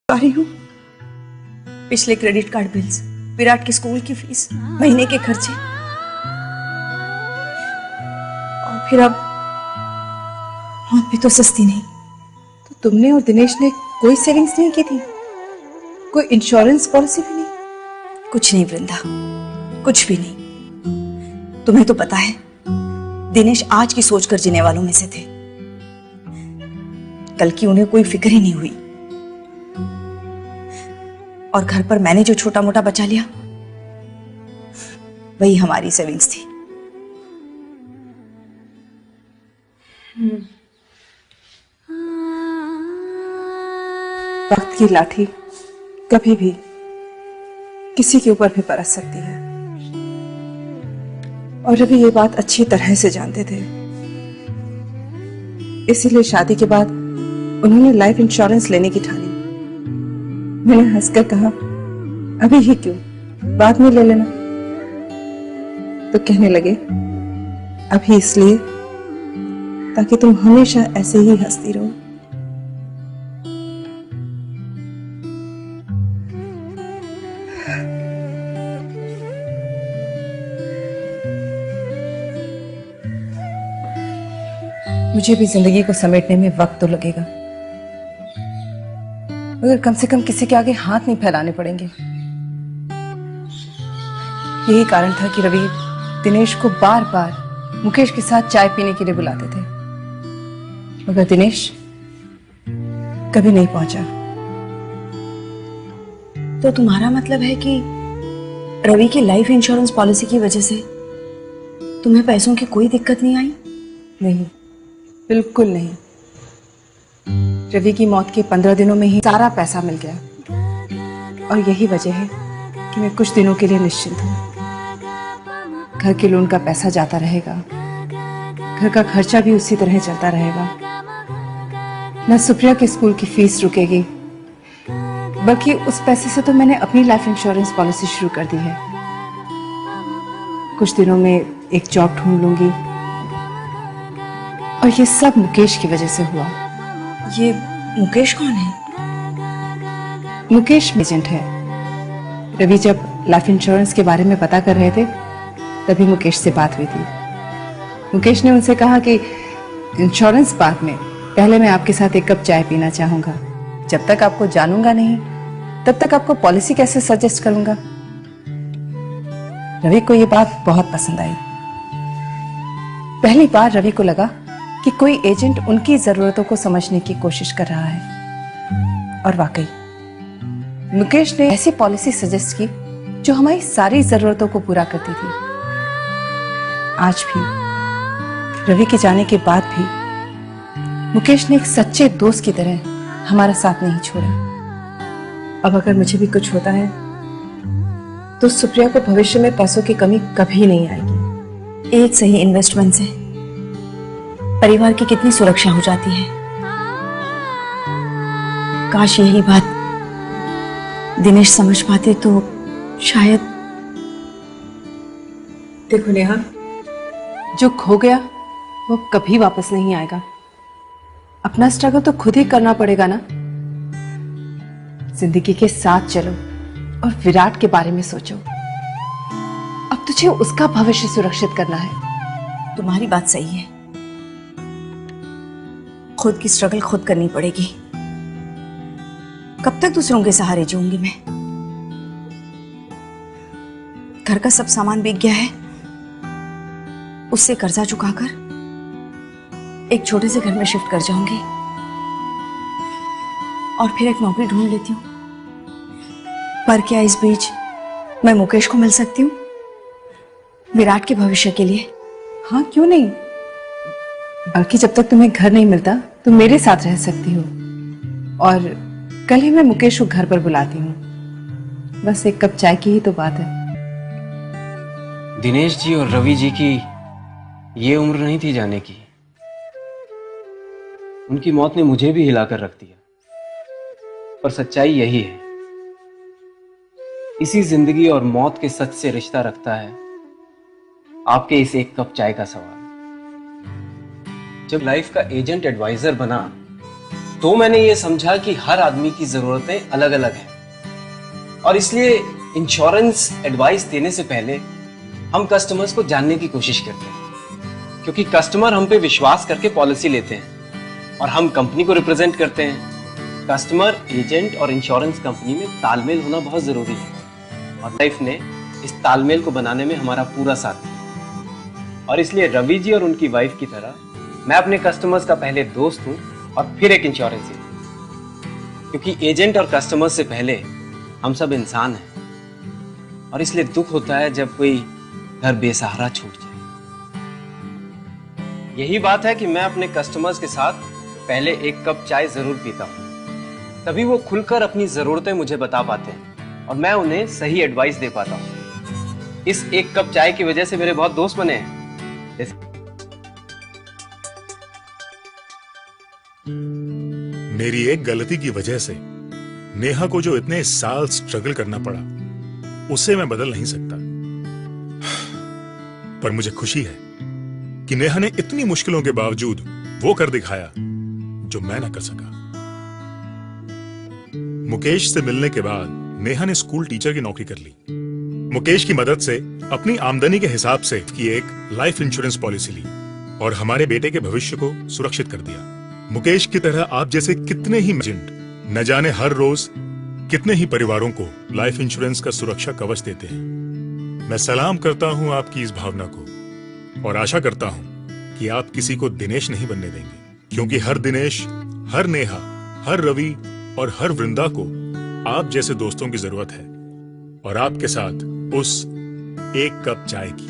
आ रही हूँ। पिछले क्रेडिट कार्ड बिल्स, विराट के स्कूल की फीस, महीने के खर्चे, और फिर अब मौत भी तो सस्ती नहीं। तो तुमने और दिनेश ने कोई सेविंग्स नहीं की थी? कोई इंश्योरेंस पॉलिसी भी नहीं? कुछ नहीं वृंदा, कुछ भी नहीं। तुम्हें तो पता है दिनेश आज की सोचकर जीने वालों में से थे। कल की उन्हें कोई फिक्र ही नहीं हुई। और घर पर मैंने जो छोटा मोटा बचा लिया वही हमारी सेविंग्स थी। वक्त की लाठी कभी भी किसी के ऊपर भी बरस सकती है, और रवि ये बात अच्छी तरह से जानते थे। इसीलिए शादी के बाद उन्होंने लाइफ इंश्योरेंस लेने की ठानी। मैंने हंसकर कहा, अभी ही क्यों, बाद में ले लेना। तो कहने लगे, अभी इसलिए ताकि तुम हमेशा ऐसे ही हंसती रहो। मुझे भी जिंदगी को समेटने में वक्त तो लगेगा, मगर कम से कम किसी के आगे हाथ नहीं फैलाने पड़ेंगे। यही कारण था कि रवि दिनेश को बार बार मुकेश के साथ चाय पीने के लिए बुलाते थे, मगर दिनेश कभी नहीं पहुंचा। तो तुम्हारा मतलब है कि रवि की लाइफ इंश्योरेंस पॉलिसी की वजह से तुम्हें पैसों की कोई दिक्कत नहीं आई? नहीं, बिल्कुल नहीं। रवि की मौत के 15 दिनों में ही सारा पैसा मिल गया, और यही वजह है कि मैं कुछ दिनों के लिए निश्चिंत हूँ। घर के लोन का पैसा जाता रहेगा, घर का खर्चा भी उसी तरह चलता रहेगा, न सुप्रिया के स्कूल की फीस रुकेगी, बल्कि उस पैसे से तो मैंने अपनी लाइफ इंश्योरेंस पॉलिसी शुरू कर दी है। कुछ दिनों में एक जॉब ढूंढ लूंगी, और ये सब मुकेश की वजह से हुआ। ये मुकेश कौन है? मुकेश एजेंट है। रवि जब लाइफ इंश्योरेंस के बारे में पता कर रहे थे तभी मुकेश से बात हुई थी। मुकेश ने उनसे कहा कि इंश्योरेंस बाद में, पहले मैं आपके साथ एक कप चाय पीना चाहूंगा। जब तक आपको जानूंगा नहीं तब तक आपको पॉलिसी कैसे सजेस्ट करूंगा। रवि को यह बात बहुत पसंद आई। पहली बार रवि को लगा कि कोई एजेंट उनकी जरूरतों को समझने की कोशिश कर रहा है, और वाकई मुकेश ने ऐसी पॉलिसी सजेस्ट की जो हमारी सारी जरूरतों को पूरा करती थी। आज भी, रवि के जाने के बाद भी, मुकेश ने एक सच्चे दोस्त की तरह हमारा साथ नहीं छोड़ा। अब अगर मुझे भी कुछ होता है तो सुप्रिया को भविष्य में पैसों की कमी कभी नहीं आएगी। एक सही इन्वेस्टमेंट से परिवार की कितनी सुरक्षा हो जाती है। काश यही बात दिनेश समझ पाते तो शायद। देखो नेहा, जो खो गया वो कभी वापस नहीं आएगा। अपना स्ट्रगल तो खुद ही करना पड़ेगा ना। जिंदगी के साथ चलो और विराट के बारे में सोचो। अब तुझे उसका भविष्य सुरक्षित करना है। तुम्हारी बात सही है, खुद की स्ट्रगल खुद करनी पड़ेगी। कब तक दूसरों के सहारे जीऊंगी मैं? घर का सब सामान बिक गया है, उससे कर्जा चुकाकर एक छोटे से घर में शिफ्ट कर जाऊंगी, और फिर एक नौकरी ढूंढ लेती हूँ। पर क्या इस बीच मैं मुकेश को मिल सकती हूँ विराट के भविष्य के लिए? हाँ, क्यों नहीं। बल्कि जब तक तुम्हें घर नहीं मिलता तुम मेरे साथ रह सकती हो, और कल ही मैं मुकेश को घर पर बुलाती हूँ। बस एक कप चाय की ही तो बात है। दिनेश जी और रवि जी की ये उम्र नहीं थी जाने की। उनकी मौत ने मुझे भी हिलाकर रख दिया, पर सच्चाई यही है। इसी जिंदगी और मौत के सच से रिश्ता रखता है आपके इस एक कप चाय का सवाल। जब लाइफ का एजेंट एडवाइजर बना तो मैंने ये समझा कि हर आदमी की जरूरतें अलग अलग हैं और इसलिए इंश्योरेंस एडवाइस देने से पहले हम कस्टमर्स को जानने की कोशिश करते हैं, क्योंकि कस्टमर हम पे विश्वास करके पॉलिसी लेते हैं और हम कंपनी को रिप्रेजेंट करते हैं। कस्टमर, एजेंट और इंश्योरेंस कंपनी में तालमेल होना बहुत जरूरी है और लाइफ ने इस तालमेल को बनाने में हमारा पूरा साथ दिया। और इसलिए रवि जी और उनकी वाइफ की तरह मैं अपने कस्टमर्स का पहले दोस्त हूं और फिर एक इंश्योरेंस एजेंट, क्योंकि एजेंट और कस्टमर से पहले हम सब इंसान हैं और इसलिए दुख होता है जब कोई घर बेसहारा छूट जाए। यही बात है कि मैं अपने कस्टमर्स के साथ पहले एक कप चाय जरूर पीता हूं, तभी वो खुलकर अपनी जरूरतें मुझे बता पाते हैं और मैं उन्हें सही एडवाइस दे पाता हूं। इस एक कप चाय की वजह से मेरे बहुत दोस्त बने हैं। मेरी एक गलती की वजह से नेहा को जो इतने साल स्ट्रगल करना पड़ा, उसे मैं बदल नहीं सकता। पर मुझे खुशी है कि नेहा ने इतनी मुश्किलों के बावजूद वो कर दिखाया जो मैं ना कर सका। मुकेश से मिलने के बाद नेहा ने स्कूल टीचर की नौकरी कर ली। मुकेश की मदद से अपनी आमदनी के हिसाब से की एक लाइफ इंश्योरेंस पॉलिसी ली और हमारे बेटे के भविष्य को सुरक्षित कर दिया। मुकेश की तरह आप जैसे कितने ही एजेंट न जाने हर रोज कितने ही परिवारों को लाइफ इंश्योरेंस का सुरक्षा कवच देते हैं। मैं सलाम करता हूं आपकी इस भावना को और आशा करता हूं कि आप किसी को दिनेश नहीं बनने देंगे, क्योंकि हर दिनेश, हर नेहा, हर रवि और हर वृंदा को आप जैसे दोस्तों की जरूरत है और आपके साथ उस एक कप चाय की।